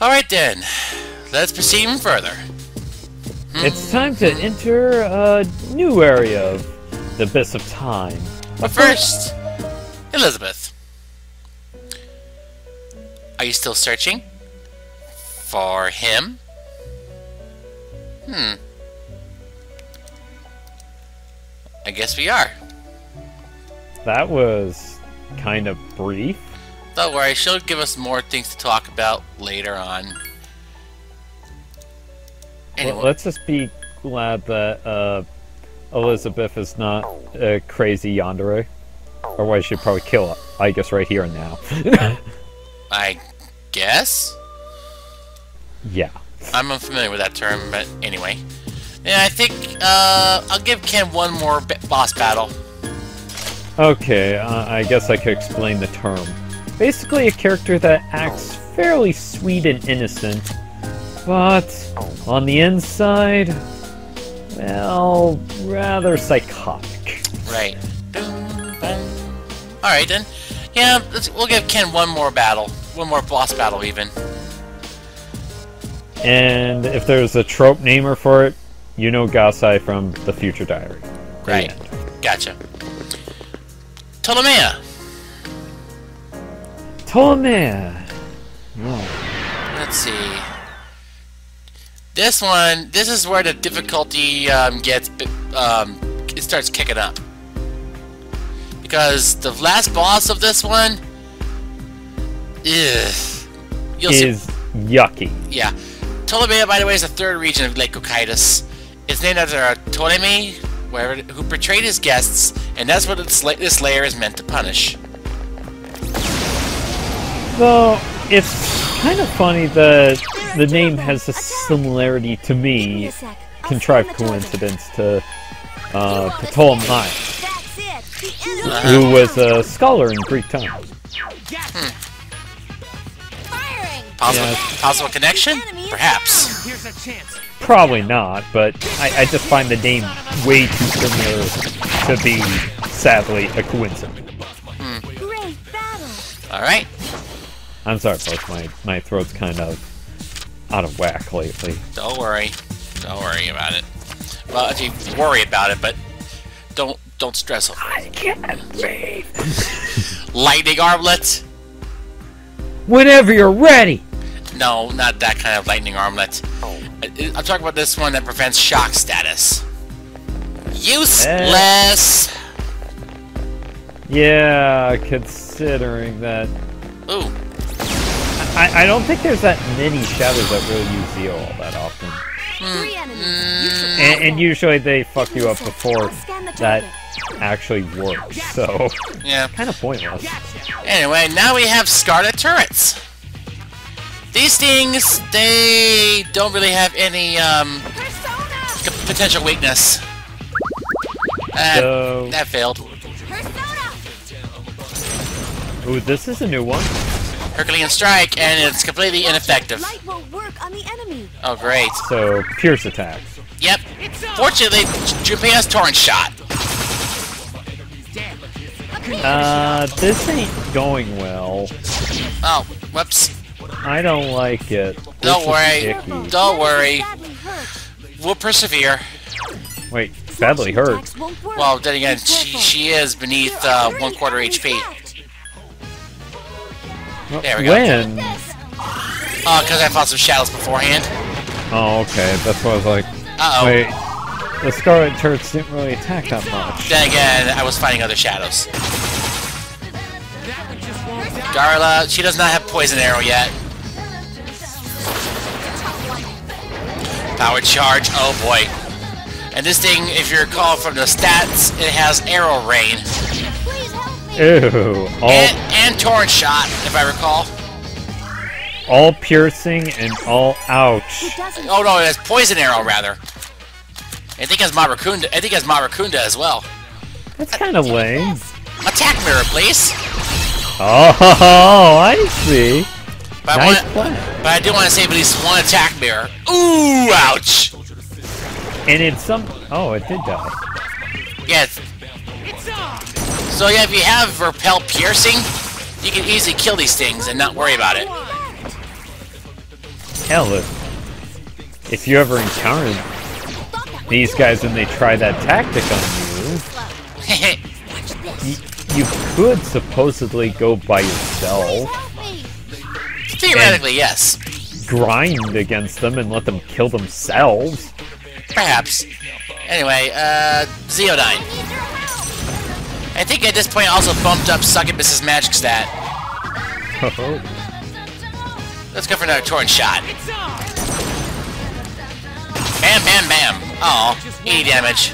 Alright then, let's proceed even further. It's time to enter a new area of the Abyss of Time. But first, Elizabeth. Are you still searching? For him? I guess we are. That was kind of brief. Don't worry, she'll give us more things to talk about later on. Anyway. Well, let's just be glad that Elizabeth is not a crazy yandere. Otherwise she'd probably kill her, I guess, right here and now. I guess? Yeah. I'm unfamiliar with that term, but anyway. Yeah, I think I'll give Ken one more boss battle. Okay, I guess I could explain the term. Basically a character that acts fairly sweet and innocent, but on the inside, well, rather psychotic. Right. Alright then. Yeah, we'll give Ken one more battle. One more boss battle, even. And if there's a trope namer for it, you know Gasai from the Future Diary. Right. Gotcha. Ptolomea. Ptolomea. Let's see. This is where the difficulty it starts kicking up. Because the last boss of this one is yucky. Yeah. Ptolomea, by the way, is the third region of Lake Cocytus. It's named after Ptolemy, who portrayed his guests, and that's what this layer is meant to punish. Though, it's kind of funny that the name has a similarity to me, contrived coincidence, to Ptolemy, who was a scholar in Greek times. Possible connection? Perhaps. Probably not, but I just find the name way too similar to be, sadly, a coincidence. Alright. I'm sorry, folks, my throat's kind of out of whack lately. Don't worry. Don't worry about it. Well, actually, worry about it, but don't stress over it. I can't breathe. Lightning armlet? Whenever you're ready! No, not that kind of lightning armlet. I'm talking about this one that prevents shock status. Useless! Yeah, considering that... Ooh. I don't think there's that many shadows that really use Zeal all that often. And usually they fuck you up before that actually works, so... Yeah. Kind of pointless. Anyway, now we have Scarlet turrets. These things, they don't really have any potential weakness. That failed. Ooh, this is a new one. Herculean Strike, and it's completely ineffective. Oh, great. So, Pierce attack. Yep. Fortunately, Junpei has Torrent Shot. This ain't going well. Oh, whoops. I don't like it. Don't worry. Don't worry. We'll persevere. Wait, badly hurt. Well, then again, she is beneath 1/4 HP. There we go. When? Because I fought some shadows beforehand. Oh, okay. That's what I was like. Uh-oh. Wait, the Scarlet turrets didn't really attack that much. Then again, I was fighting other shadows. Darla, she does not have Poison Arrow yet. Power Charge, oh boy. And this thing, if you recall from the stats, it has Arrow Rain. Ew. And Torrent Shot, if I recall. All piercing and all ouch. Oh no, it has Poison Arrow, rather. I think it has Marakunda as well. That's kind of lame. Attack Mirror, please. Oh, I see. But I do want to save at least one Attack Mirror. Ooh, ouch. And it's some... Oh, it did die. Yes. So yeah, if you have Repel Piercing, you can easily kill these things and not worry about it. Hell, if you ever encountered these guys and they try that tactic on you, you could supposedly go by yourself. Theoretically, yes. Grind against them and let them kill themselves. Perhaps. Anyway, Zeodyne. I think at this point I also bumped up Succubus's magic stat. Oh. Let's go for another torrent shot. Bam, bam, bam. Oh, 80 damage.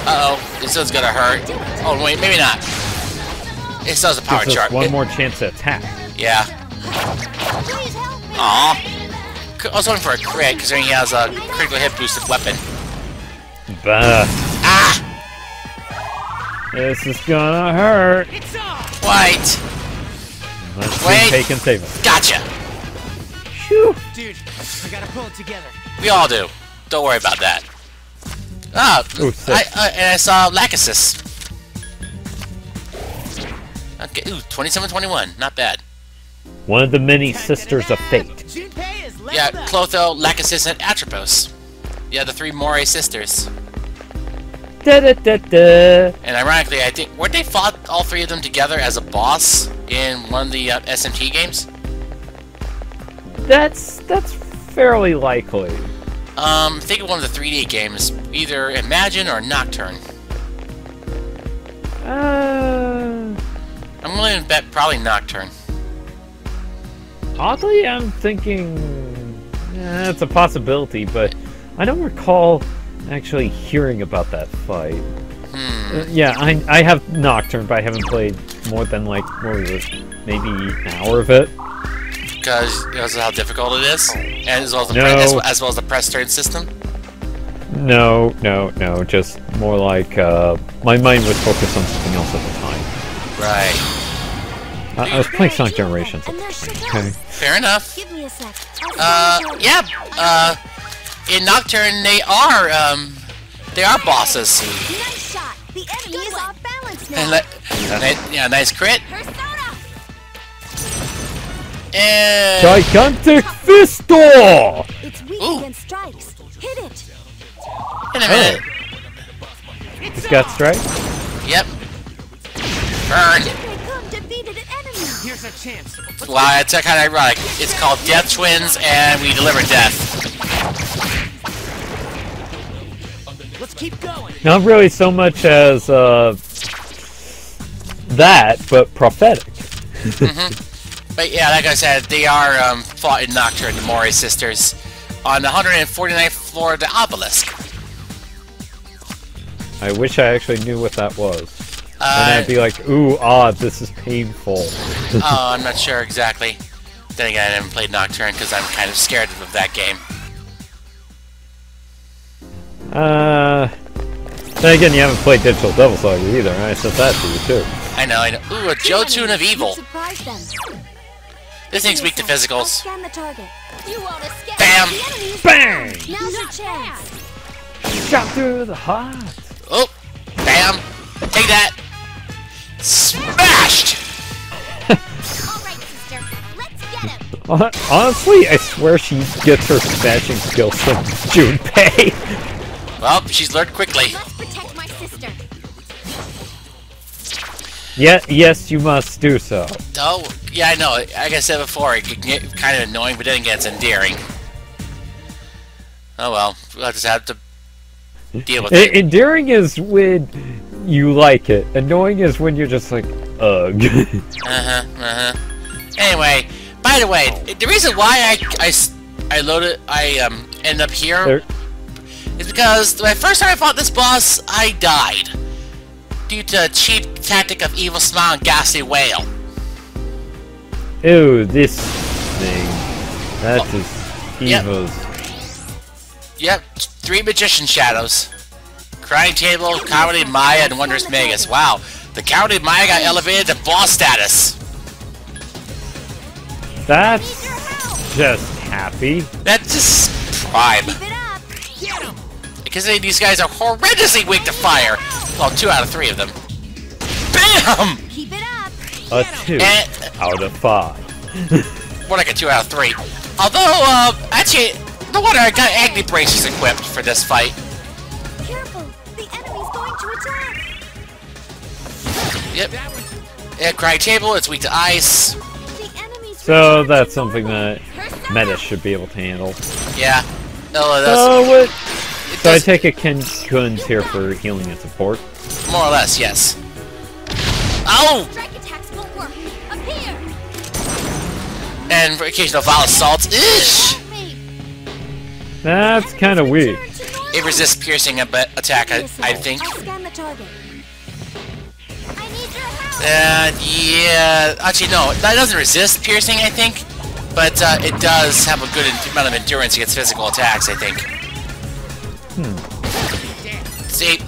Uh-oh, this one's gonna hurt. Oh, wait, maybe not. It still has a power chart. One more chance to attack. Yeah. Aw. I was hoping for a crit, because he has a critical hit boosted weapon. Bah. Ah! This is gonna hurt. Wait. Let's see if can save us. Gotcha. Phew. Dude, I gotta pull it together. We all do. Don't worry about that. Ah, Ooh, and I saw Lachesis. Okay, ooh, 27-21, not bad. One of the many sisters of fate. Yeah, Clotho, Lachesis, and Atropos. Yeah, the three Moray sisters. Da, da, da, da. And ironically, I think, weren't they fought all three of them together as a boss in one of the SMT games? That's fairly likely. Think of one of the 3D games, either Imagine or Nocturne. I'm willing to bet probably Nocturne. Oddly, I'm thinking it's a possibility, but I don't recall actually hearing about that fight. Yeah, I have Nocturne, but I haven't played more than like maybe an hour of it. Because of how difficult it is, and as well as the press turn system. No, just more like my mind was focused on something else at the time. Right. I was playing Sonic Generations at the time. Okay. Fair enough. Yeah. In Nocturne, they are bosses. Nice shot. The enemy is off balance now. Yeah, nice crit. And Gigantic Fistor! It's weak against strikes. Hit it. In a minute. He's got strike? Yep. Burn. Defeated an enemy. Here's a chance. Wow, it's kind of ironic. It's called Death Twins, and we deliver death. Let's keep going. Not really so much as that, but prophetic. But yeah, like I said, they are fought in Nocturne, the Moray sisters, on the 149th floor of the obelisk. I wish I actually knew what that was. And I'd be like, ooh, this is painful. Oh, I'm not sure exactly. Then again, I haven't played Nocturne because I'm kind of scared of that game. Then again, you haven't played Digital Devil Saga either, and I said that to you too. I know. Ooh, a Jotun of Evil. This thing's weak to physicals. Bam! Bang! Now's your chance. Shot through the heart. Oh! Bam! Take that! Smashed! Alright, sister. Let's get him. Honestly, I swear she gets her smashing skills from Junpei. Well, she's learned quickly. Let's protect my sister. Yes, you must do so. Oh, yeah, I know. Like I said before, it can get kind of annoying, but then it gets endearing. Oh well, we'll just have to deal with it. Endearing is when you like it. Annoying is when you're just like, ugh. Anyway, by the way, the reason why I end up here is because the first time I fought this boss, I died due to a cheap tactic of Evil Smile and Ghastly Wail. Ew, this thing. That is evil. Yep, 3 Magician Shadows. Crying Table, Comedy Maya, and Wondrous Magus. Wow, the Comedy Maya got elevated to boss status. That's just happy. That's just prime. Because these guys are horrendously weak to fire. Well, 2 out of 3 of them. Bam! Keep it up. A 2 And, out of 5. more like a 2 out of 3. Although, actually, no wonder I got Agni Braces equipped for this fight. Careful! The enemy's going to attack! Yep. Yeah, crying table, it's weak to ice. The enemy's So returned that's to something normal. that Meta should be able to handle. Yeah. No, it does. So what? It So I does take it Kun's here for healing and support. more or less, yes. Oh! Strike attacks won't work. Up here! And for occasional vile assaults. Ish! Help me! That's kind of weak. Return to normal. It resists piercing attack, I think. I'll scan the target. I need your help! Yeah, actually no, that doesn't resist piercing, I think, but it does have a good amount of endurance against physical attacks, I think. See,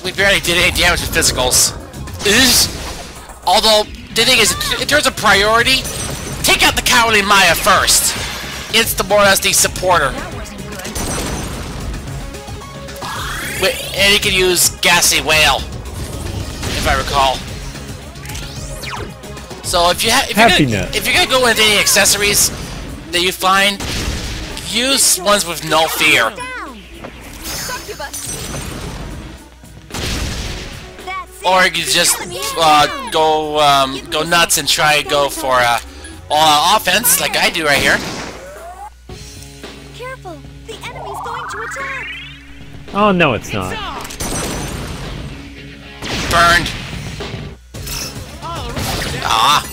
we barely did any damage with physicals. Although, the thing is, in terms of priority, take out the Cowardly Maya first. It's the more or less the supporter. And you can use Gassy Whale, if I recall. So if you're gonna go with any accessories that you find, use ones with no fear. Down. Succubus. That's it. Or you can just go nuts and try to go for all offense, like I do right here. Careful! The enemy's going to attack! Oh no, it's not. Burned. Ah.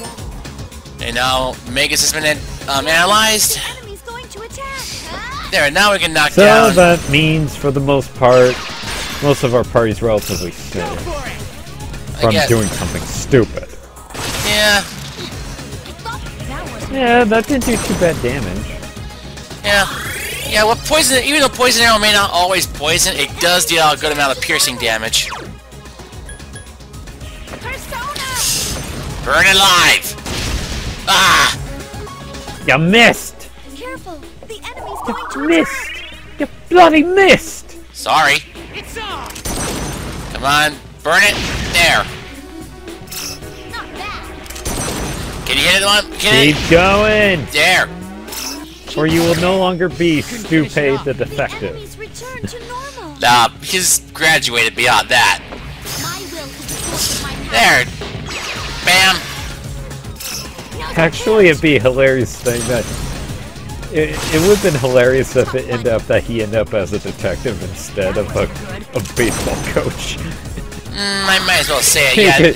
And now Magus has been analyzed. The enemy's going to attack! There, now we can knock So down. that means, for the most part, most of our party's relatively safe from guess. doing something stupid. Yeah, Yeah, that didn't do too bad damage. yeah. Yeah, well, poison, even though Poison Arrow may not always poison, it does deal a good amount of piercing damage. Persona! Burn alive! Ah! You missed! Careful! The enemy's going to You missed! You bloody missed! Sorry. It's on! Come on, burn it. There. attack! Not bad! Can you hit it on? Can Keep going! There. Or you will no longer be Stupid the Defective. Enemies return to normal! Nah, he's graduated beyond that. My will is the source of my power. There. Bam. Actually, it'd be a hilarious thing that... It would have been hilarious if it ended up that he ended up as a detective instead of a baseball coach. I might as well say it, yeah.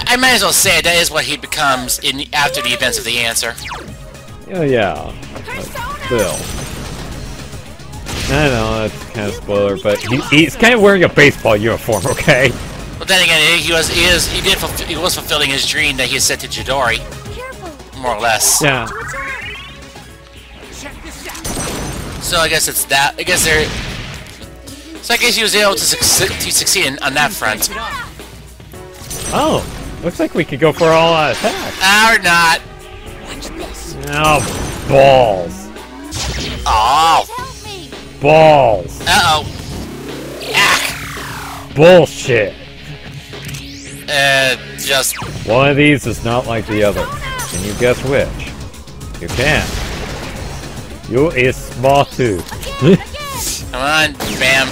I might as well say it. That is what he becomes after the events of the answer. Oh, yeah. Still. I know, that's kind of spoiler, but he's kind of wearing a baseball uniform, okay? But then again, he was fulfilling his dream that he said to Chidori, Careful! more or less. Yeah. To attack! Check this out! So I guess it's that. So I guess he was able to succeed on that front. Oh, looks like we could go for all out attack. Or not. Watch this! Oh, balls. Oh. Help me! Balls. Uh-oh. Yak. Bullshit. Just... One of these is not like the other. Can you guess which? You can. You is small too. Come on, bam.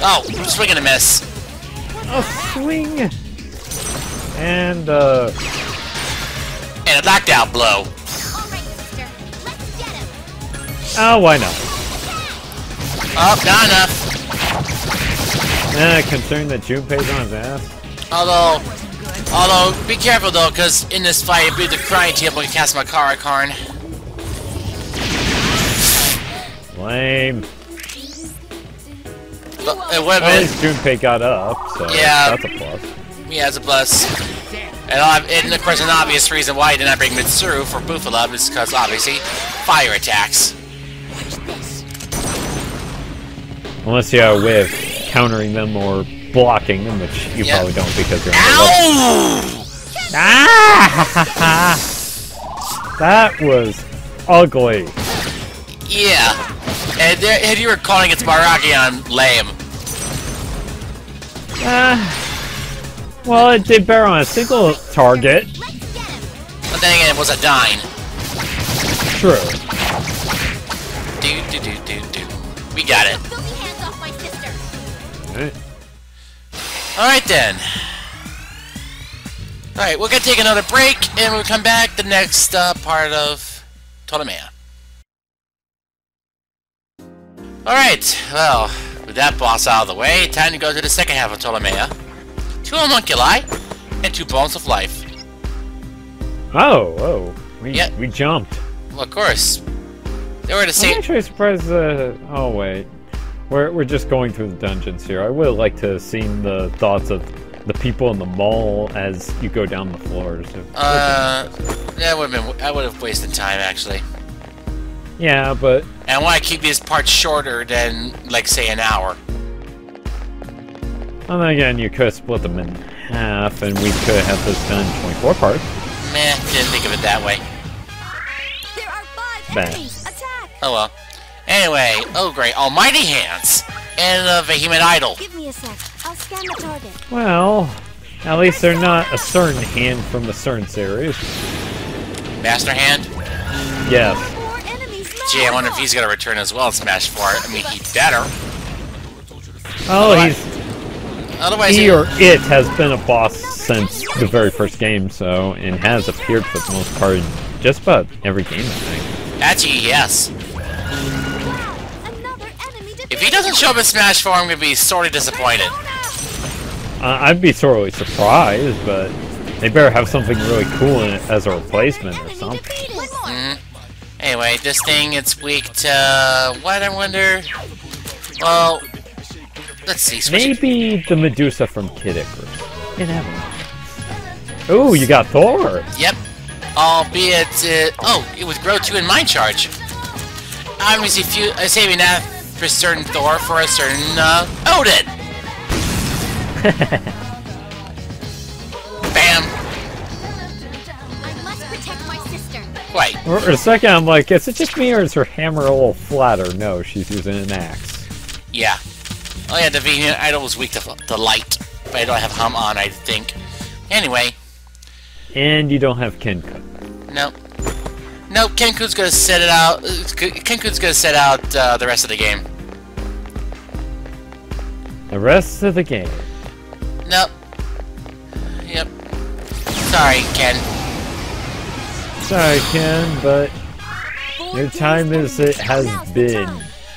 Oh, swing and a miss. A swing. And And a knockdown blow. Alright, sister. Let's get him! oh, why not? Oh, not enough. Concerned that Junpei's on his ass. Although, be careful though, because in this fight, I believe the crying table can cast Makara Karn. Lame. It would At have least Junpei got up, so Yeah. that's a plus. been, yeah, it's a plus. And of course, an obvious reason why he did not bring Mitsuru for Bufala is because, obviously, fire attacks. Watch this! Unless you have a way of countering them or blocking them, which you Yeah. probably don't because you're on the level. Ow! Ah! That was ugly. Yeah. And you were calling it Barakion lame. Well, it did better on a single target. Let's get him. But then again, it was a dine. True. Do. We got it. Filthy hands off my sister. Alright. Alright then. Alright, we're gonna take another break, and we'll come back the next part of Ptolomea. Alright, well, with that boss out of the way, time to go to the second half of Ptolomea. 2 homunculi, and 2 bones of life. Oh, we jumped. Well, of course. They were the I'm same. actually surprised. Oh wait, we're just going through the dungeons here. I would have liked to have seen the thoughts of the people in the mall as you go down the floors. That would have wasted time actually. Yeah, but And I want to keep these parts shorter than, like, say, an hour. and then again, you could have split them in half, and we could have this done 24 parts. Meh, didn't think of it that way. There are 5 Bad. enemies. Attack. Oh well. Anyway, oh great, almighty hands! And a vehement idol. Give me a sec. I'll scan the target. Well, at least they're not a certain hand from the CERN series. Master hand? Yes. More enemies. Gee, I wonder if he's gonna return as well in Smash 4. I mean, he better. Oh, Otherwise, he or it has been a boss since the very first game, so, and has appeared for the most part in just about every game, I think. Actually, yes. Another enemy If he doesn't show up in Smash 4, I'm gonna be sorely disappointed. I'd be sorely surprised, but they better have something really cool in it as a replacement or something. Anyway, this thing, it's weak to... what, I wonder? Well, let's see. Maybe the Medusa from Kid Icarus. You never know. Ooh, you got Thor! Yep. Albeit, oh, it was Grow 2 and Mind Charge. Obviously, saving that for certain Thor for a certain, Odin! Bam! I must protect my sister. Wait, For a second, I'm like, is it just me or is her hammer a little flatter? No, she's using an axe. yeah. Oh yeah, the Vehement Idol was weak to light. But I don't have Hum on, I think. Anyway. And you don't have Kenku. Nope. Nope, Kenku's gonna set it out. Kenku's gonna set out the rest of the game. The rest of the game. Nope. Yep. Sorry, Ken. Sorry, Ken, but your time as it has been.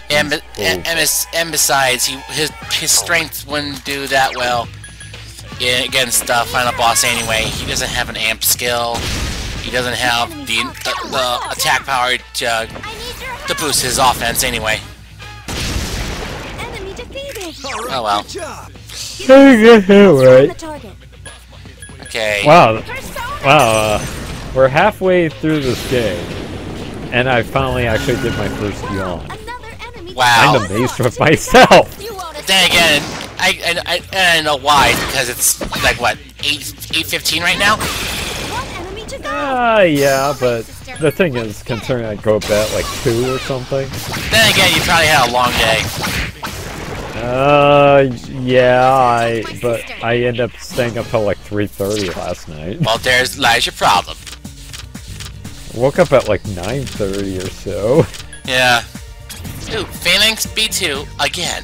And besides, his strength wouldn't do that well against the final boss anyway. He doesn't have an amp skill. He doesn't have the attack power to boost his offense anyway. Enemy defeated. Oh well. Right. The target. Okay. Wow. Wow, we're halfway through this game, and I finally actually did my first yawn. Another enemy. Wow. I'm amazed with myself. You won't Then again, I know why, because it's like what, 8:15 right now. One enemy to go. Yeah, but the thing is, considering I go to bed at like 2 or something. Then again, you probably had a long day. Yeah, but I ended up staying up till like 3:30 last night. Well, lies your problem. I woke up at like 9:30 or so. Yeah. Ooh, Phalanx B2 again.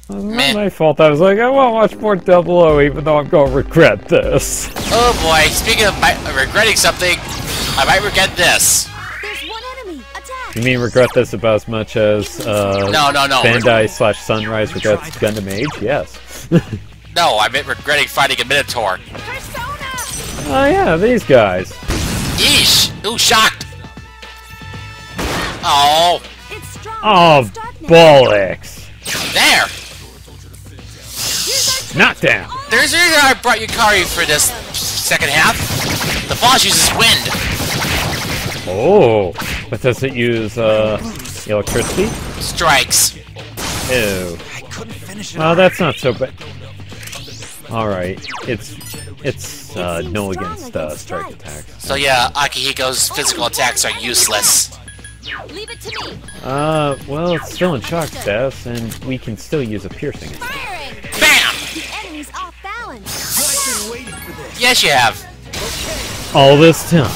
It was not my fault. I was like, I want to watch more 00, even though I'm going to regret this. Oh boy, speaking of regretting something, I might regret this. There's one enemy. Attack. You mean regret this about as much as No. Bandai/Sunrise regrets Gundam Age? Yes. No, I meant regretting fighting a Minotaur. Persona. Oh yeah, these guys. Yeesh! Ooh, shocked! Oh, It's strong. Oh, Start now. bollocks. there! Not down. There's a reason I brought Yukari for this second half. The boss uses wind. Oh, but does it use electricity? Strikes. Ew. I couldn't finish it. Oh, that's not so bad. All right, it's no against strike attacks. So yeah, Akihiko's physical attacks are useless. Leave it to me. Well, it's still in shock status, and we can still use a piercing attack. Firing. BAM! The enemy's off balance. Yes, you have. All this time.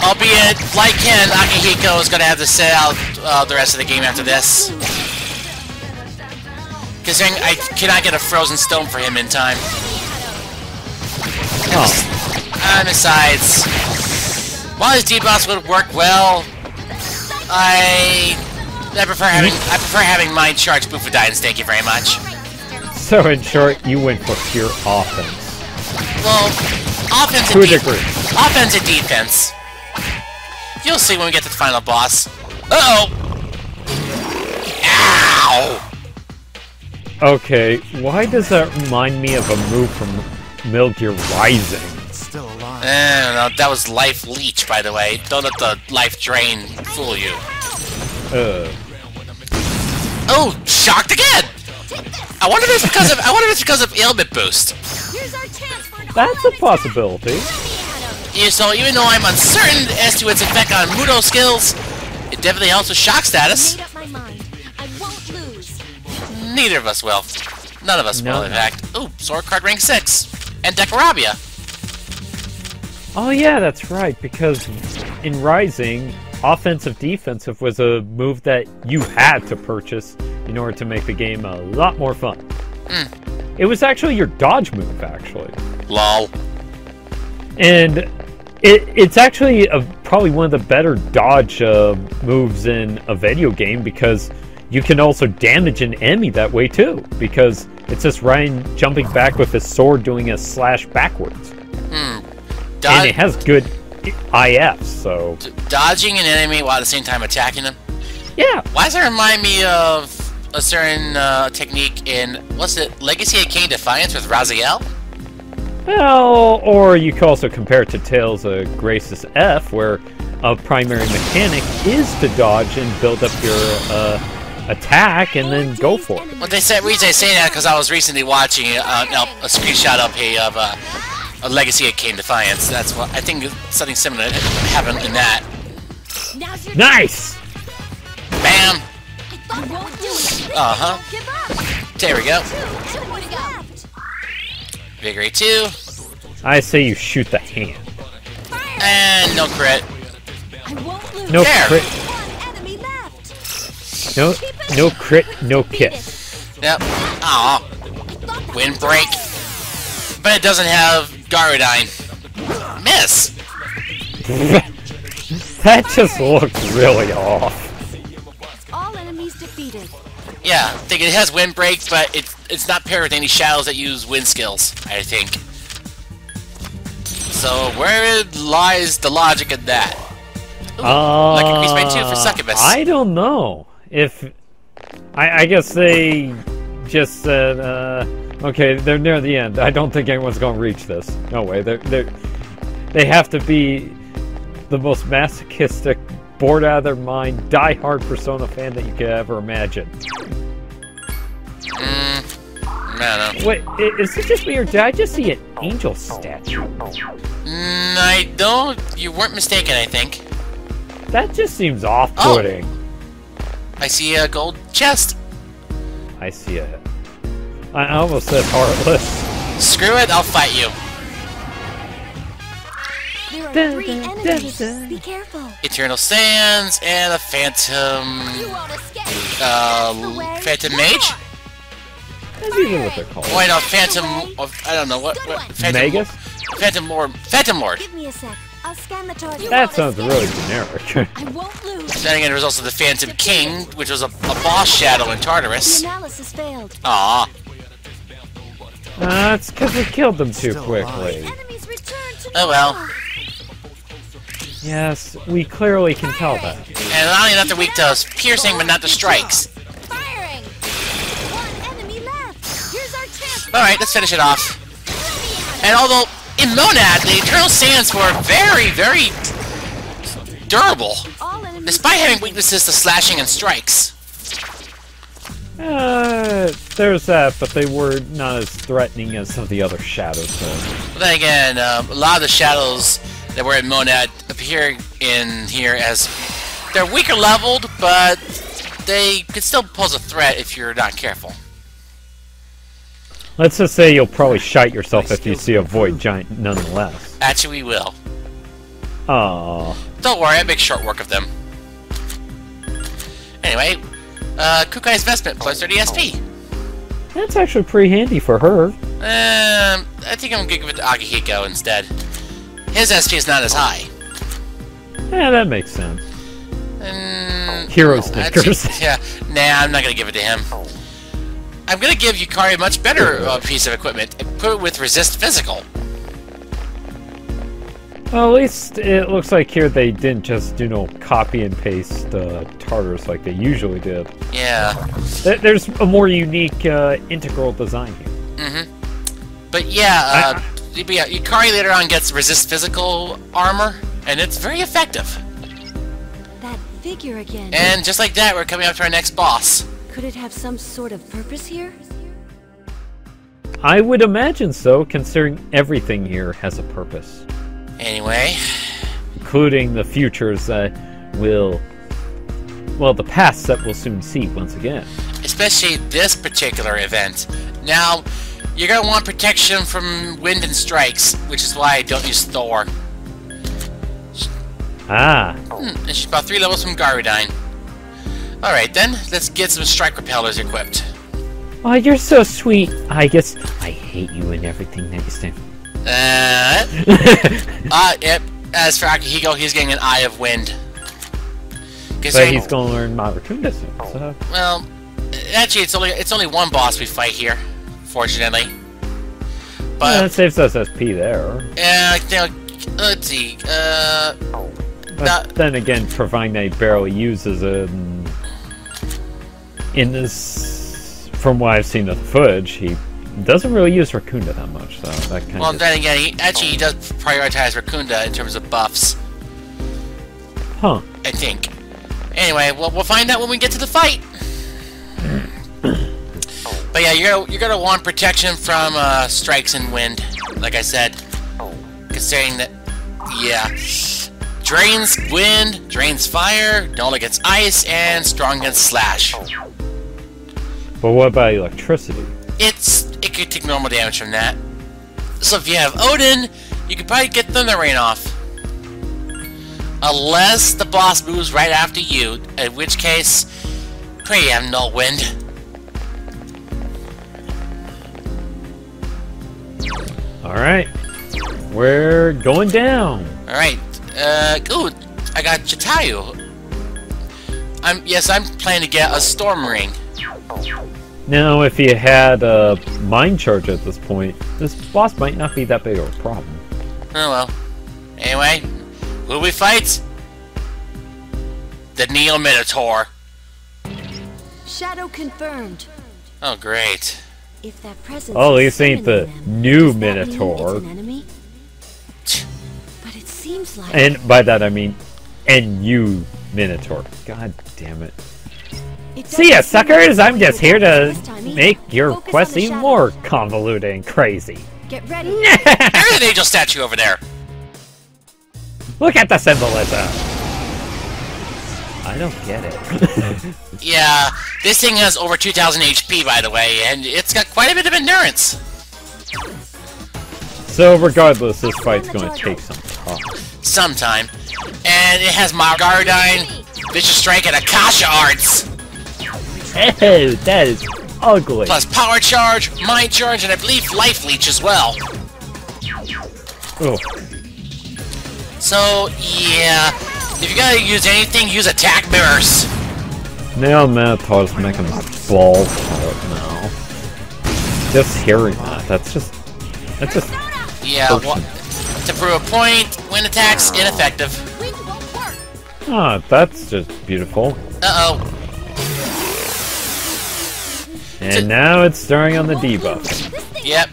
Albeit, like Ken, Akihiko is going to have to sit out the rest of the game after this. Considering I cannot get a frozen stone for him in time. Oh. And besides, while his debuffs would work well, I prefer having my charge Bufadines, thank you very much. So in short, you went for pure offense. Well, offense To a degree. Offense and defense. You'll see when we get to the final boss. Uh-oh! Ow! Okay, why does that remind me of a move from Metal Gear Rising? Still alive. I don't know, that was Life Leech, by the way. Don't let the Life Drain fool you. Oh, shocked again! I wonder if it's because of ailment boost. Here's our chance for an That's a possibility. Yeah, so even though I'm uncertain as to its effect on Mudo skills, it definitely helps with shock status. Made up my mind. I won't lose. Neither of us will. None of us will, No. in fact. Ooh, Sword Card Rank 6. And Decorabia. Oh yeah, that's right, because in Rising, offensive-defensive was a move that you had to purchase in order to make the game a lot more fun. It was actually your dodge move, actually. Lol. And it's actually probably one of the better dodge moves in a video game, because you can also damage an enemy that way too, because it's just Ryan jumping back with his sword doing a slash backwards. And it has good IFs, so... Dodging an enemy while at the same time attacking them? Yeah. Why does that remind me of a certain technique in, what's it, Legacy of King Defiance with Raziel? Well, or you could also compare it to Tales of Grace's F, where a primary mechanic is to dodge and build up your attack and then go for it. Well, reason I say that because I was recently watching a screenshot of a Legacy of King Defiance. That's what I think something similar happened in that. Now's your Nice! Bam! I won't do it. Uh-huh. Don't give up. There we go. Two more to go. Vigor 2. I say you shoot the hand. Fire. And no crit. I won't lose. No There. crit, One enemy left. no crit, no kiss. Yep. Aw. Windbreak. But it doesn't have Garudine. Miss! That just looked really off. All enemies defeated. Yeah, I think it has Windbreak, but it's not paired with any shadows that use wind skills, I think. So where lies the logic in that? Ooh, like increased by 2 for Succubus. I don't know. If I guess they just said, okay, they're near the end. I don't think anyone's gonna reach this. No way. They have to be the most masochistic, bored out of their mind, die-hard Persona fan that you could ever imagine. I don't know. Wait, is it just me, or did I just see an angel statue? I don't. You weren't mistaken, I think. That just seems off-putting. I see a gold chest. I see it. I almost said heartless. Screw it, I'll fight you. There are 3 enemies. Be careful. Eternal Sands and a Phantom. You won't escape. Phantom Mage? That's even what they're called. Wait, no, Phantom. I don't know what. Phantom, Magus? Phantom Lord. Phantom Lord. Give me a sec. I'll scan the target. That sounds really generic. I won't lose. Then again, there was also the Phantom King, which was a boss shadow in The Tartarus. analysis failed. Aw. That's because we killed them too quickly. Enemies return to Oh well. Yes, we clearly can tell that. And not only that, they're weak to piercing, but not to strikes. firing. One enemy left. Here's our chance. Alright, let's finish it off. And although, in Monad, the Eternal Sands were very, very durable, All enemies despite having weaknesses to slashing and strikes. There's that, but they were not as threatening as some of the other shadows. So. But then again, a lot of the shadows that were in Monad appear in here as they're weaker leveled, but they could still pose a threat if you're not careful. Let's just say you'll probably shite yourself if you see a void giant nonetheless. Actually, we will. Aww. Don't worry, I make short work of them. Anyway, Kukai's vestment plus 30 SP. That's actually pretty handy for her. I think I'm gonna give it to Akihiko instead. His SP is not as high. Yeah, that makes sense. Hero stickers. Yeah, nah, I'm not gonna give it to him. I'm gonna give Yukari a much better piece of equipment. Put it with resist physical. Well, at least it looks like here they didn't just, copy and paste Tartars like they usually did. Yeah. There's a more unique integral design here. Mm-hmm. But yeah, Yukari later on gets resist physical armor, and it's very effective. That figure again. And just like that, we're coming up to our next boss. Could it have some sort of purpose here? I would imagine so, considering everything here has a purpose. Anyway. Including the futures that will... Well, the pasts that we'll soon see once again. Especially this particular event. Now, you're going to want protection from wind and strikes, which is why I don't use Thor. Ah. And she's about 3 levels from Garudine. Alright then, let's get some strike repellers equipped. Oh, you're so sweet. I guess I hate you and everything that you stand for. Yep. As for Akihiko, he's getting an Eye of Wind. But he's gonna learn Marakunda soon, so... Well, actually, it's only one boss we fight here, fortunately. But yeah, that saves us SP there. Yeah, let's see. But then again, providing that he barely uses it, in this, from what I've seen of the footage, he doesn't really use Rakunda that much, so that kind of... Well, then again, he does prioritize Rakunda in terms of buffs. Huh. I think. Anyway, we'll find out when we get to the fight. But yeah, you're gonna want protection from strikes and wind, like I said. Considering that, yeah, drains wind, drains fire, don't against ice, and strong against slash. But what about electricity? It could take normal damage from that. So if you have Odin, you could probably get Thunder Rain off. Unless the boss moves right after you, in which case, pray you have no wind. Alright. We're going down. Alright. Ooh, I got Jatayu. I'm planning to get a Storm Ring. Now, if you had a Mind Charge at this point, this boss might not be that big of a problem. Oh well. Anyway, who we fight? The Neo Minotaur. Shadow confirmed. Oh great. If that presence at least ain't the new Minotaur. But it seems like... And by that I mean, NU Minotaur. God damn it. See ya, suckers! I'm just here to make your quest even more convoluted and crazy. Get ready. There's an angel statue over there. Look at the symbolism. I don't get it. Yeah, this thing has over 2,000 HP, by the way, and it's got quite a bit of endurance. So regardless, this fight's going to take some time. Sometime. And it has Margardine, Vicious Strike, and Akasha Arts. Oh, that is ugly. Plus Power Charge, Mind Charge, and I believe Life Leech as well. Oh. So, yeah, if you gotta use anything, use Attack Mirrors. Now Minotaur's making my balls hurt now. Just hearing that, that's just... Yeah, to prove a point, wind attacks ineffective. Ah, that's just beautiful. Uh-oh. And now it's starting on the debuff. Yep.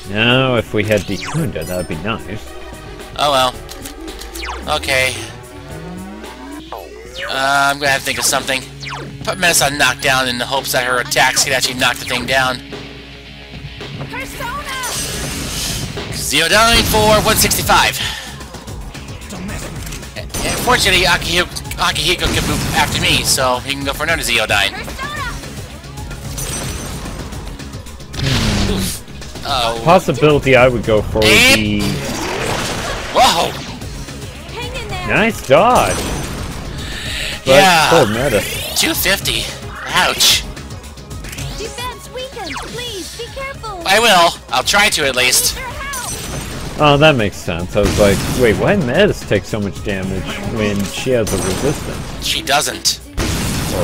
Now, if we had Dekunda, that'd be nice. Oh well. Okay. I'm gonna have to think of something. Put Menace on knockdown in the hopes that her attacks can actually knock the thing down. Zeodyne for 165. Unfortunately, Akihiko can move after me, so he can go for another Zeodyne. Oof. Oh. Possibility I would go for would be... Whoa! Hang in there. Nice dodge! But Yeah. full meta. 250. Ouch. Defense weakened. Please be careful. I will. I'll try to at least. Your help. Oh, that makes sense. I was like, wait, why did Metis take so much damage when she has a resistance? She doesn't.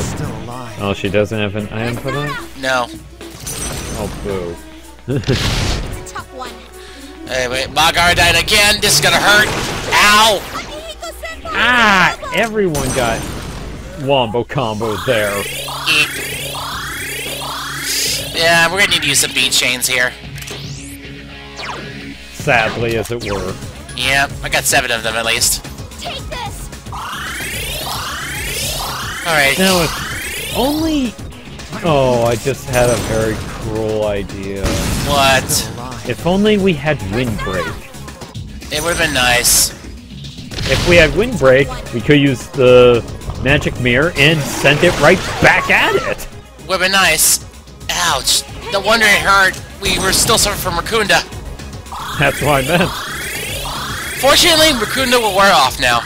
Still alive. Oh, she doesn't have an item for that? No. Oh, boo. It's a tough one. Hey, wait. Magar died again. This is gonna hurt. Ow! Akihiko-senpai. Ah! Everyone got wombo combos there. Eep. Yeah, we're gonna need to use some bead chains here. Sadly, as it were. Yeah, I got 7 of them at least. Take this. Alright. Now, if only... Oh, I just had a very cruel idea. What? If only we had Windbreak. It would've been nice. If we had Windbreak, we could use the Magic Mirror and send it right back at it! Would've been nice. Ouch. No wonder it hurt. We were still suffering from Raccoonda. That's what I meant. Fortunately, Raccoonda will wear off now.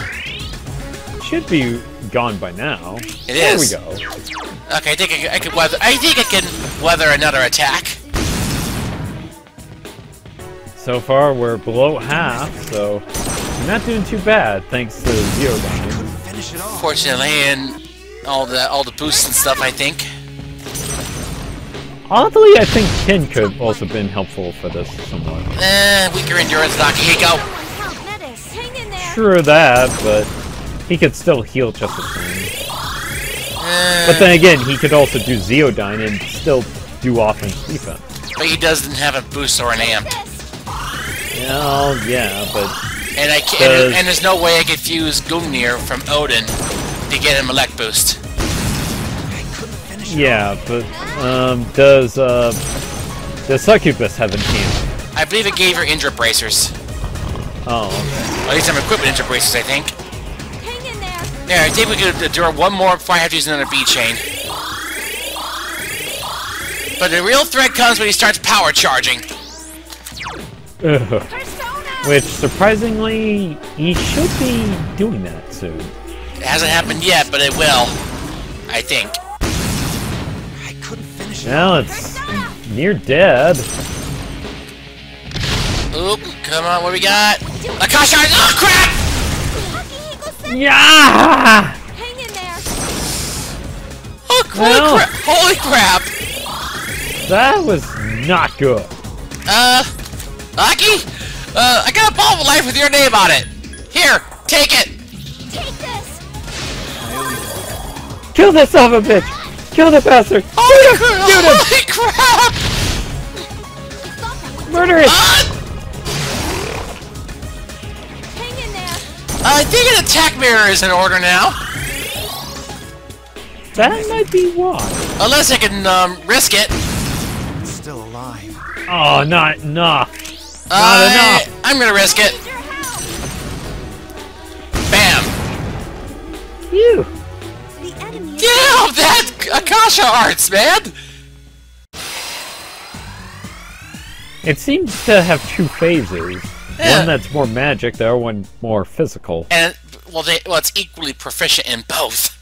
Should be gone by now. It is. There we go. Okay, I think I could weather. I think I can weather another attack. So far, we're below half, so we're not doing too bad, thanks to Zeodine. Finish it off. Fortunately, and all the boosts and stuff. I think. Oddly, I think Ken could also been helpful for this somewhat. Weaker endurance, Akihiko. Count Metis. Hang in there. True that, but he could still heal just the same. But then again, he could also do Zeodine and still do offense defense. But he doesn't have a boost or an amp. Well, yeah, but And I can't. And there's no way I could fuse Gungnir from Odin to get him a elect boost. yeah, but does Succubus have an amp? I believe it gave her injury bracers. Oh, okay. At least some equipment injury bracers, I think. Hang in there. Yeah, I think we could endure one more before I have to use another B chain. But the real threat comes when he starts power charging. Ugh. Persona. Which, surprisingly, he should be doing that soon. It hasn't happened yet, but it will. I think. I couldn't finish it. Now it's near dead. Oop, come on, what we got? Akasha! Oh, crap! Akihiko-senpai. Yeah! Hang in there. Oh, Well. crap! Holy crap! That was not good. Aki? I got a ball of life with your name on it. Here, take it. Take this. Kill that son of a bitch! Kill the bastard! Holy Shoot crap! him! Murder it! Hang in there. I think an attack mirror is in order now. That might be why. Unless I can, risk it. Still alive. Oh, not enough. Not enough. I'm gonna risk it. Need your help. Bam! Phew. The enemy is Damn, that Akasha arts, man! It seems to have two phases. Yeah. One that's more magic, the other one more physical. And, well, it's equally proficient in both.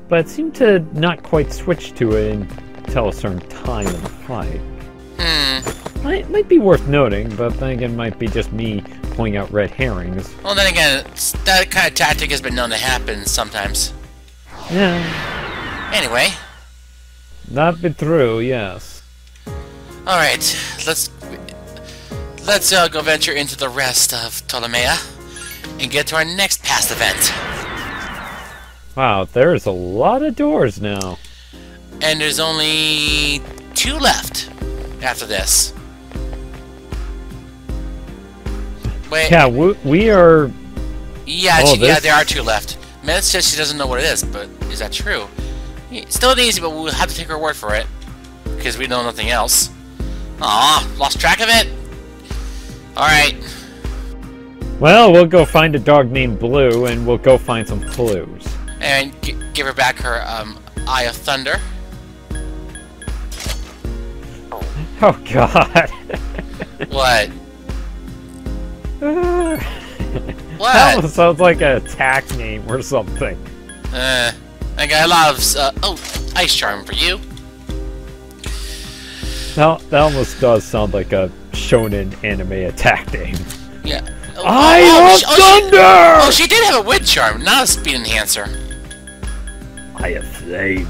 But it seemed to not quite switch to it until a certain time in the fight. Might be worth noting, but then again, it might be just me pointing out red herrings. Well, then again, that kind of tactic has been known to happen sometimes. Yeah, Anyway, not been through, yes. alright, let's go venture into the rest of Ptolomea and get to our next past event. Wow, there's a lot of doors now. And there's only 2 left after this. Wait, Yeah, we are... yeah, Oh, yeah, this- there are 2 left. Meta says she doesn't know what it is, but is that true? Still not easy, but we'll have to take her word for it. Because we know nothing else. Aw, lost track of it? Alright. Well, we'll go find a dog named Blue, and we'll go find some clues. And give her back her, Eye of Thunder. Oh god. What? What? That almost sounds like an attack name or something. I got a lot of, oh, Ice Charm for you. That almost does sound like a shonen anime attack name. Yeah. Eye of Thunder! She did have a Wind Charm, not a Speed Enhancer. Eye of Flame.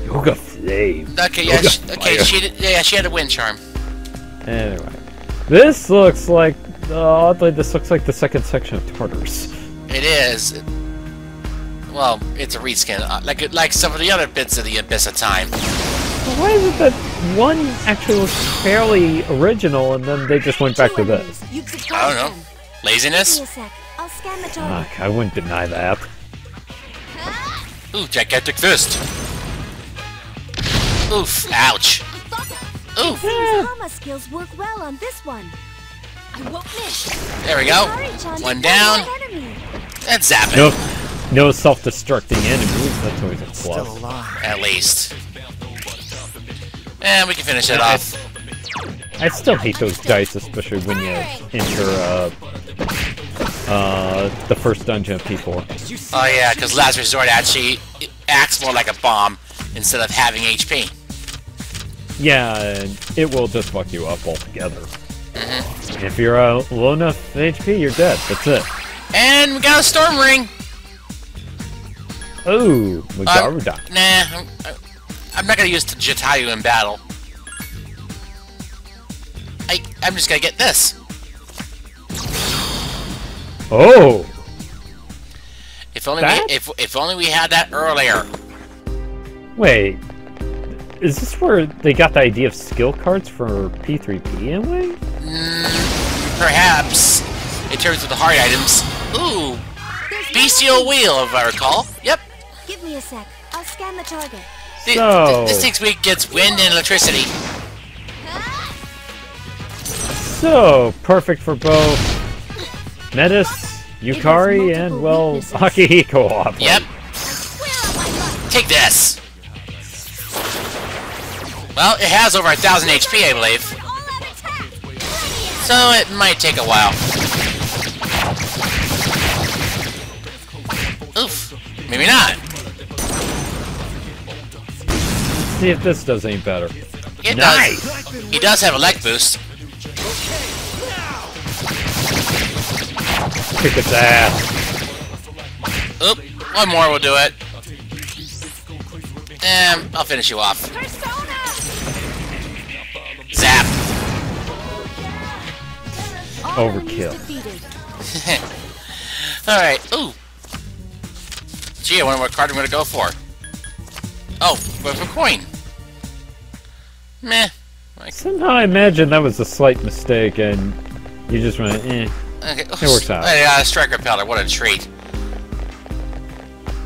Yoga Flame. Okay, yeah, she had a Wind Charm. Anyway. This looks like, oddly, this looks like the second section of Tartarus. It is. Well, it's a reskin, like some of the other bits of the Abyss of Time. Why is it that one actually looks fairly original and then they just went back to this? I don't know. Laziness? Fuck, I wouldn't deny that. Ooh, gigantic fist. Oof, ouch. Oof. Hama skills work well on this one. I won't miss. There we go. One down. And zap it. No self-destructing enemies, that's always a plus. Still alive. At least. And we can finish it off. I still hate those dice, especially when you enter the first dungeon of P4. Oh yeah, because Last Resort actually acts more like a bomb instead of having HP. Yeah, and it will just fuck you up altogether. If you're low enough HP, you're dead. That's it. And we got a Storm Ring! Oh, Magaruda. Nah, I'm not gonna use the Jatayu in battle. I'm just gonna get this. Oh! If only we had that earlier. Wait, is this where they got the idea of skill cards for P3P in a way? Perhaps. In terms of the hard items. Ooh! Bestial Wheel, if I recall. Yep. Give me a sec. I'll scan the target. This thing's weak gets wind and electricity. So, perfect for both Metis, Yukari, and, well, Akihiko. Yep. Take this. Well, it has over 1,000 HP, I believe. So it might take a while. Oof. Maybe not. Let's see if this does any better. It Nice! does. He does have a leg boost. Kick its ass. Oop. One more will do it. And I'll finish you off. Zap. Overkill. Alright. Ooh. Gee, I wonder what card I'm gonna go for. Oh, go for coin. Meh. Somehow I imagine that was a slight mistake and you just went, eh. Okay. It works out. Yeah, Striker Pelter, what a treat.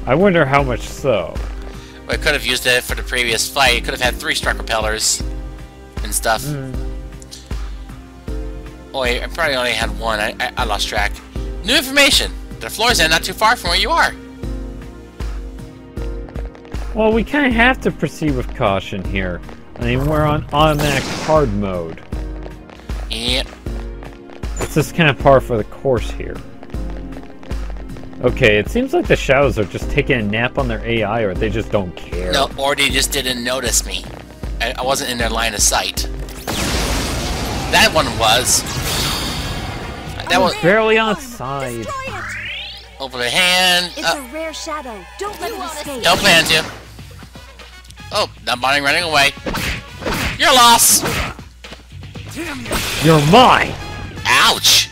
I wonder how much so. Well, I could have used it for the previous fight. It could have had 3 Striker Pelters and stuff. Oh wait, I probably only had 1. I lost track. New information. The floor's not too far from where you are. Well, we kind of have to proceed with caution here. I mean, we're on automatic hard mode. Yep. It's just kind of par for the course here. Okay, it seems like the shadows are just taking a nap on their AI, or they just don't care. No, or they just didn't notice me. I wasn't in their line of sight. That one was. That was barely outside. over the hand. It's a rare shadow. Don't let it escape. Don't plan to. Oh, that body running away. Your loss. You're mine. Ouch.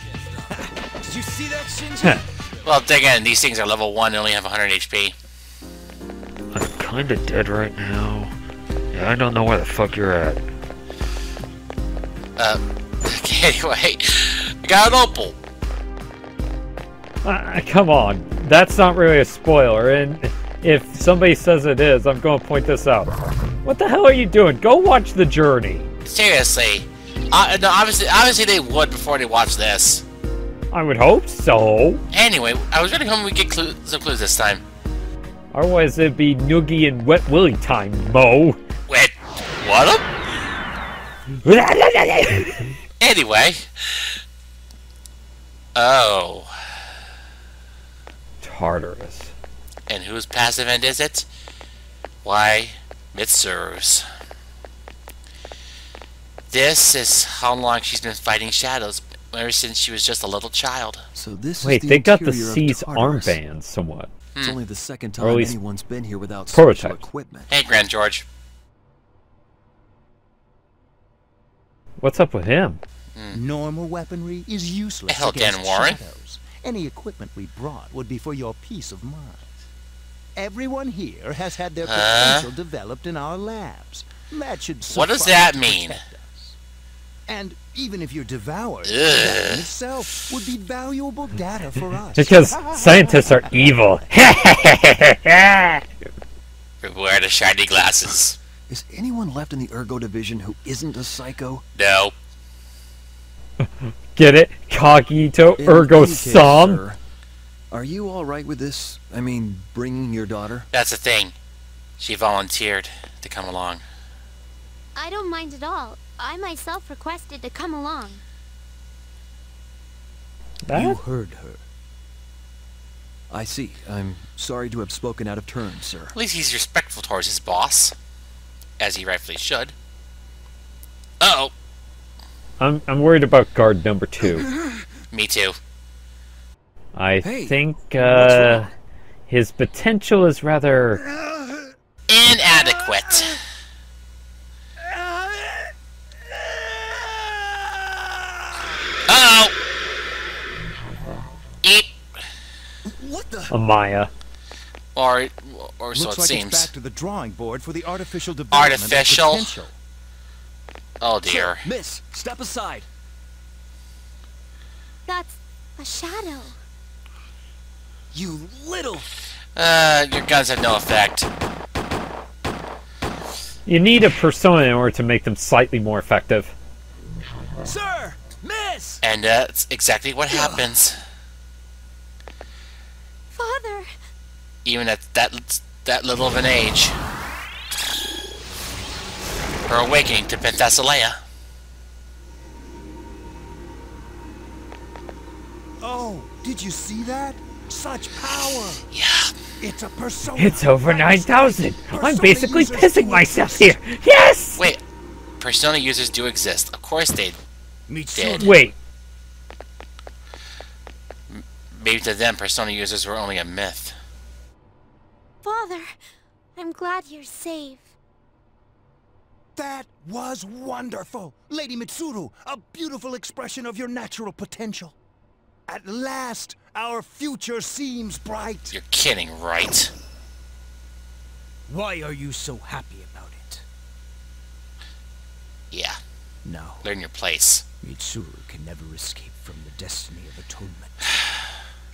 Did you see that, Shinji? Well, again, these things are level 1 and only have 100 HP. I'm kinda dead right now. Yeah, I don't know where the fuck you're at. Okay, anyway. I got an opal. Come on. That's not really a spoiler, and if somebody says it is, I'm gonna point this out. What the hell are you doing? Go watch The Journey. Seriously. No, obviously they would before they watch this. I would hope so. Anyway, I was really hoping we'd get some clues this time. Otherwise, it'd be Noogie and Wet Willy time, Mo. Wait, what up? Anyway. Oh. Tartarus. And whose passive end is it? Why, Mitsuru's. This is how long she's been fighting shadows, ever since she was just a little child. So this Wait, is they got the interior of C's Tartarus. armband somewhat. It's only the second Or at time least anyone's been here without prototypes. special equipment. Hey, Grand George. What's up with him? Normal weaponry is useless Hell, against Dan Warren. shadows. Any equipment we brought would be for your peace of mind. Everyone here has had their potential developed in our labs. That should What does suffice that to mean? protect us. And even if you're devoured, Ugh. that in itself would be valuable data for us. Because scientists are evil. Wear the shiny glasses. Is anyone left in the Ergo division who isn't a psycho? No. Get it? Cogito, In ergo any case, sum. sir, are you all right with this? I mean, bringing your daughter? That's the thing. She volunteered to come along. I don't mind at all. I myself requested to come along. You That? heard her. I see. I'm sorry to have spoken out of turn, sir. At least he's respectful towards his boss. As he rightfully should. Uh-oh. I'm worried about guard number 2. Me too. I Hey, think what's wrong? his potential is rather Inadequate. Uh-oh. Eep. What the? Amaya. Or so Looks it like seems. it's back to the drawing board for the artificial development of Artificial? potential. Oh dear. Sir, miss, step aside. That's a shadow. You little... Your guns have no effect. You need a persona in order to make them slightly more effective. Sir! Miss! And that's exactly what happens. Father! Even at that little of an age. Her awakening to Penthesilea. Oh, did you see that? Such power! Yeah. It's a persona. It's over 9,000. I'm Persona basically users pissing do myself exist. here. Yes! Wait. Persona users do exist. Of course they Mitsuru. did. Wait. Maybe to them, Persona users were only a myth. Father, I'm glad you're safe. That was wonderful! Lady Mitsuru, a beautiful expression of your natural potential. At last, our future seems bright. You're kidding, right? Why are you so happy about it? Yeah. No, Learn your place. Mitsuru can never escape from the destiny of atonement.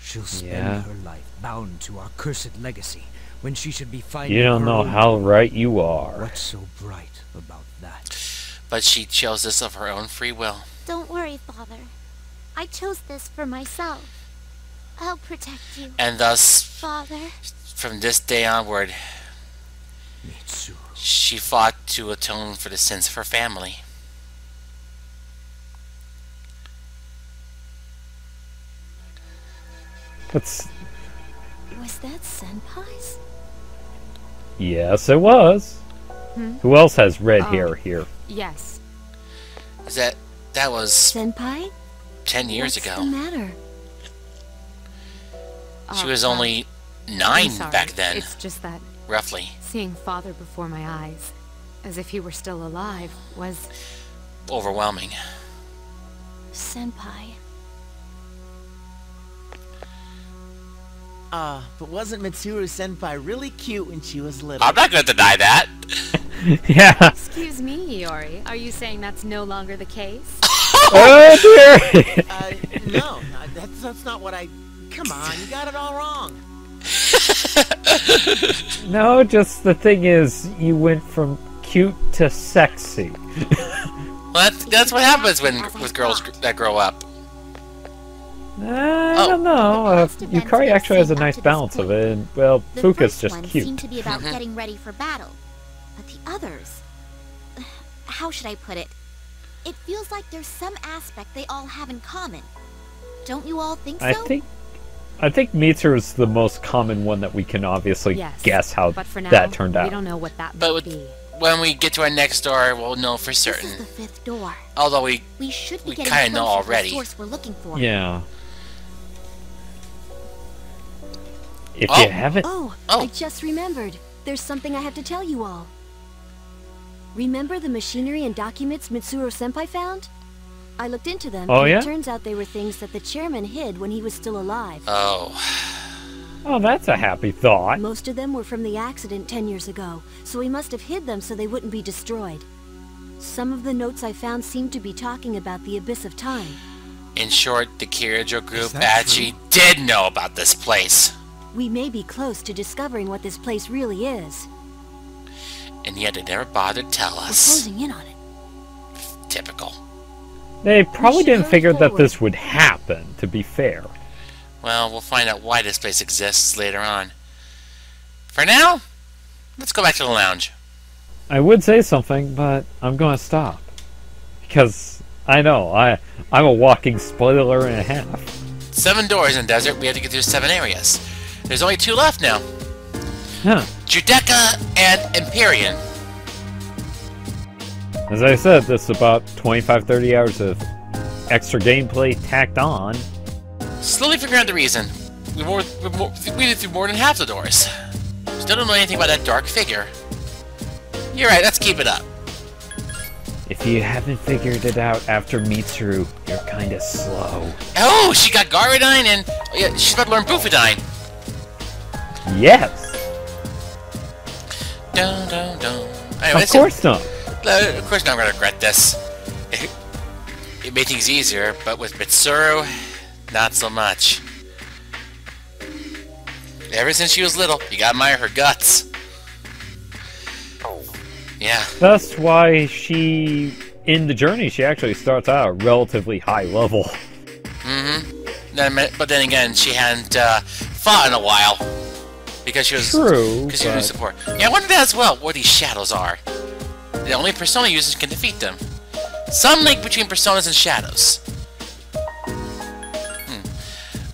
She'll spend Yeah. her life bound to our cursed legacy when she should be finding You don't her know own how tomb. right you are. What's so bright about that? But she chose this of her own free will. Don't worry, Father. I chose this for myself. I'll protect you, And thus, Father. from this day onward, Mitsuru. she fought to atone for the sins of her family. That's... Was that Senpai's? Yes, it was. Who else has red hair here? Yes. Is that was Senpai? 10 years What's ago. the matter? She was only I'm 9 sorry. back then, It's just that roughly. seeing Father before my eyes, as if he were still alive, was... Overwhelming. Senpai. But wasn't Mitsuru Senpai really cute when she was little? I'm not going to deny that. Yeah. Excuse me, Iori. Are you saying that's no longer the case? Oh dear. No, that's not what I... Come on, you got it all wrong. No, just the thing is, you went from cute to sexy. Well, that's what happens with girls that grow up. I don't know. Yukari actually has a nice balance of it, and, well, The Fuka's first just one cute. seemed to be about getting ready for battle, but the others... How should I put it? It feels like there's some aspect they all have in common. Don't you all think so? I think Mitsuru is the most common one that we can obviously guess how but for now, that turned out. We don't know what that But might be. when we get to our next door, we'll know for certain. This is the 5th door. Although we should be kind of know already. The source we're looking for. Yeah. If you haven't... I just remembered. There's something I have to tell you all. Remember the machinery and documents Mitsuru-senpai found? I looked into them, and it turns out they were things that the chairman hid when he was still alive. Oh, that's a happy thought. Most of them were from the accident 10 years ago, so he must have hid them so they wouldn't be destroyed. Some of the notes I found seem to be talking about the Abyss of Time. In short, the Kirijo group actually did know about this place. We may be close to discovering what this place really is. And yet they never bothered to tell us. We're closing in on it. Typical. They probably didn't figure that this would happen, to be fair. Well, we'll find out why this place exists later on. For now, let's go back to the lounge. I would say something, but I'm going to stop. Because, I know, I'm a walking spoiler and a half. 7 doors in the desert, we have to get through 7 areas. There's only 2 left now. Huh. Judeca and Empyrean. As I said, this is about 25-30 hours of extra gameplay tacked on. Slowly figuring out the reason. We did through more than half the doors. Still don't know anything about that dark figure. You're right, let's keep it up. If you haven't figured it out after Mitsuru, you're kinda slow. Oh, she got Garadine and she's about to learn Bufadine. Yes! Dun, dun, dun. Anyway, of course not. Of course not, I'm gonna regret this. It made things easier, but with Mitsuru, not so much. Ever since she was little, you gotta admire her guts. Yeah. That's why in the journey, she actually starts out at a relatively high level. But then again, she hadn't fought in a while. Because she was... True, because she was support. Yeah, I wonder that as well, what these shadows are. The only Persona users can defeat them. Some link between Personas and shadows.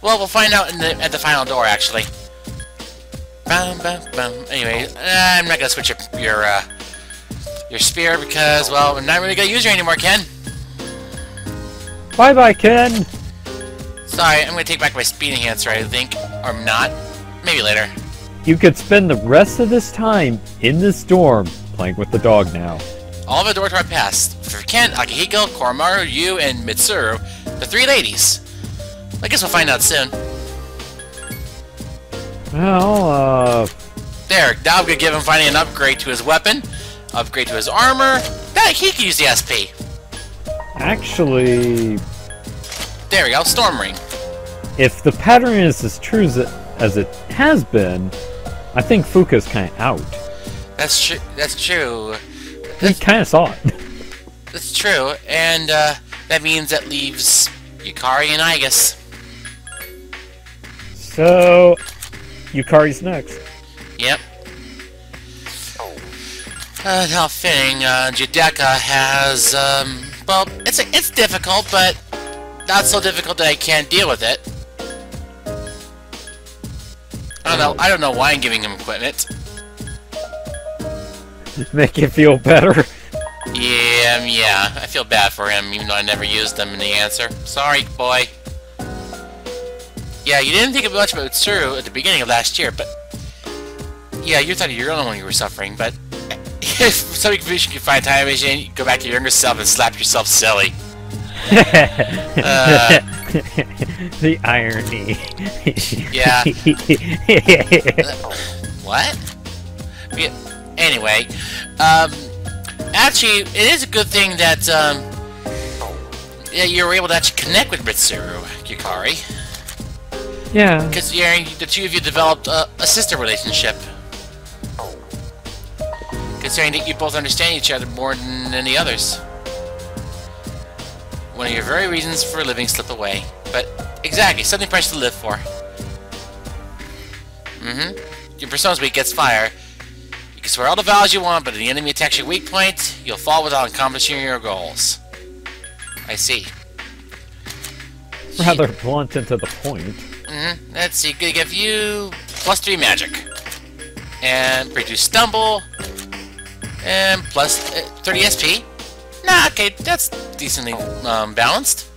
Well, we'll find out at the final door, actually. Anyway, I'm not gonna switch your spear because, well, I'm not really gonna use her anymore, Ken. Bye-bye, Ken! Sorry, I'm gonna take back my speed enhancer, I think. Or not. Maybe later. You could spend the rest of this time in this dorm playing with the dog now. All of the doors are past. For Ken, Akihiko, Koromaru, you, and Mitsuru, the 3 ladies. I guess we'll find out soon. Well, There, now I'm gonna give him finally an upgrade to his weapon, upgrade to his armor. That he can use the SP. actually... There we go, Storm Ring. If the pattern is as true as it has been, I think Fuka's kind of out. That's true. That's true. We kind of saw it. That's true, and that means that leaves Yukari and Igus. So, Yukari's next. Yep. How fitting. Judeca has, well, it's difficult, but not so difficult that I can't deal with it. I don't know why I'm giving him equipment. Make you feel better. Yeah, I feel bad for him, even though I never used them in the answer. Sorry, boy. Yeah, you didn't think much about Tsuru at the beginning of last year, but... Yeah, you thought you're the only one who were suffering, but... If some confusion can find time machine, you go back to your younger self and slap yourself silly. The irony. Yeah. What? Yeah, anyway, actually, it is a good thing that, yeah, you were able to actually connect with Mitsuru, Yukari. Yeah. Because the two of you developed a sister relationship. Considering that you both understand each other more than any others. One of your very reasons for living slip away. But, exactly, something precious to live for. Your Persona's weak gets fire. You can swear all the vows you want, but if the enemy attacks your weak point, you'll fall without accomplishing your goals. I see. Rather blunt and to the point. Let's see. Gonna give you +3 magic. And reduce stumble. And plus 30 SP. Nah, okay, that's decently balanced.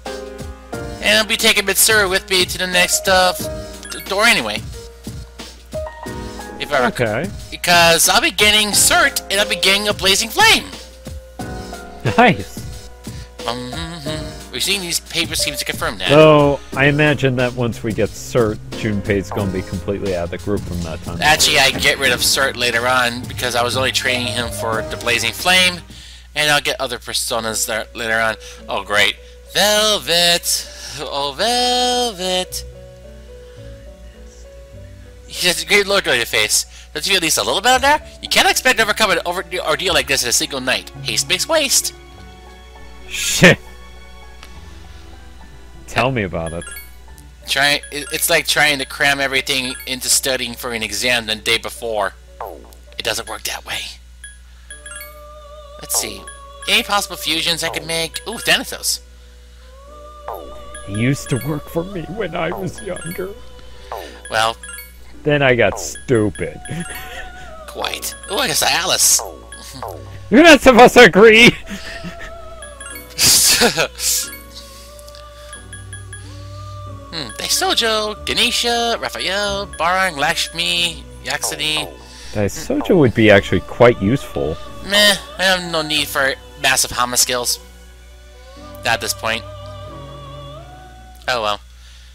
And I'll be taking Mitsuru with me to the next door anyway. If I okay. Because I'll be getting Cert, and I'll be getting a Blazing Flame. Nice. We've seen these paper schemes to confirm that. So, I imagine that once we get Cert, Junpei's gonna be completely out of the group from that time. Actually, I get rid of Cert later on, because I was only training him for the Blazing Flame, and I'll get other personas there later on. Oh, great. Velvet! Oh, Velvet! He has a great look on your face. Don't you feel at least a little better there? You can't expect to overcome an ordeal like this in a single night. Haste makes waste. Shit. Tell me about it. It's like trying to cram everything into studying for an exam the day before. It doesn't work that way. Let's see. Any possible fusions I could make? Ooh, Thanatos. He used to work for me when I was younger. Well... Then I got stupid. Quite. Ooh, I guess Alice. You're not supposed to agree! Daisojo, Ganesha, Raphael, Barang, Lakshmi, Yaxani. Daisojo would be actually quite useful. Meh, I have no need for massive Hama skills. Not at this point. Oh well.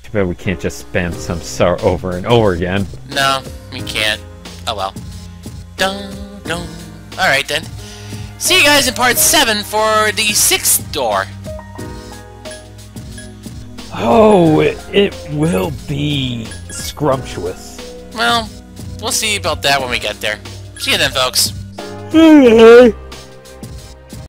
Too bad we can't just spam some SAR over and over again. No, we can't. Oh well. Dun dun. Alright then. See you guys in part 7 for the 6th door. Oh, it will be scrumptious. Well, we'll see about that when we get there. See you then, folks. Hey.